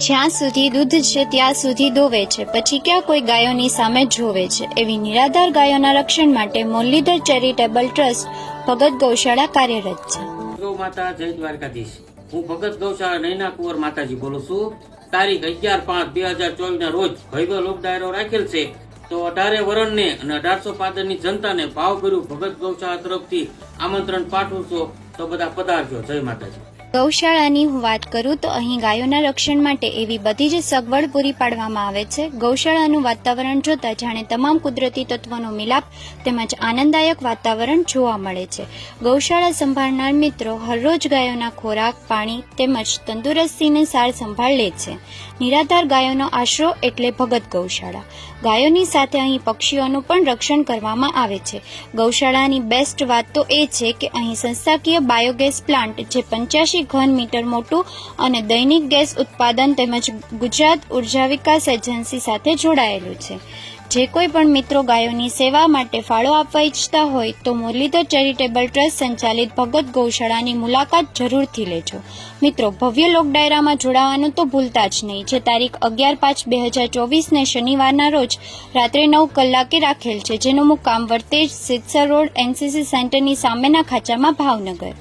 જ્યાં સુધી દૂધ છે ત્યાં સુધી દોવે છે, પછી ક્યાં કોઈ ગાયોની સામે જોવે છે. એવી નિરાધાર ગાયોના રક્ષણ માટે મુરલીધર ચેરિટેબલ ટ્રસ્ટ ભગત ગૌશાળા કાર્યરત છે. ગૌ માતા જય દ્વારકાધીશ. હું ભગત ગૌશાળા નૈના કુંવર માતાજી બોલું છું. તારીખ 11/5/2024 ના રોજ ભવ્ય લોક ડાયરો રાખેલ છે. તો 18 વરણને અને 1800 પાદરની જનતાને ભાવભર્યું ભગત ગૌશાળા તરફથી આમંત્રણ પાઠવું છું. તો બધા પધારજો. જય માતાજી. ગૌશાળાની હું વાત કરું તો અહીં ગાયોના રક્ષણ માટે એવી બધી જ સગવડ પૂરી પાડવામાં આવે છે. ગૌશાળાનું વાતાવરણ જોતા જાણે તમામ કુદરતી તત્વોનો મિલાપ તેમજ આનંદદાયક વાતાવરણ જોવા મળે છે. ગૌશાળા સંભાળનાર મિત્રો હરરોજ ગાયોના ખોરાક, પાણી તેમજ તંદુરસ્તીની સાર સંભાળ લે છે. નિરાધાર ગાયોનો આશરો એટલે ભગત ગૌશાળા. ગાયોની સાથે અહીં પક્ષીઓનું પણ રક્ષણ કરવામાં આવે છે. ગૌશાળાની બેસ્ટ વાત તો એ છે કે અહીં સંસ્થાકીય બાયોગેસ પ્લાન્ટ જે 85 ઘન મીટર મોટું અને દૈનિક ગેસ ઉત્પાદન તેમજ ગુજરાત ઉર્જા વિકાસ એજન્સી સાથે જોડાયેલું છે. જે કોઈ પણ મિત્રો ગાયોની સેવા માટે ફાળો આપવા ઈચ્છતા હોય તો મુરલીધર ચેરિટેબલ ટ્રસ્ટ સંચાલિત ભગત ગૌશાળાની મુલાકાત જરૂરથી લેજો. મિત્રો, ભવ્ય લોક ડાયરામાં જોડાવાનું તો ભૂલતા જ નહીં, જે તારીખ 11/5/2024 ને શનિવારના રોજ રાત્રે 9 કલાકે રાખેલ છે, જેનું મુકામ વર્તેજ સિદ્સર રોડ NCC સેન્ટરની સામેના ખાંચામાં ભાવનગર.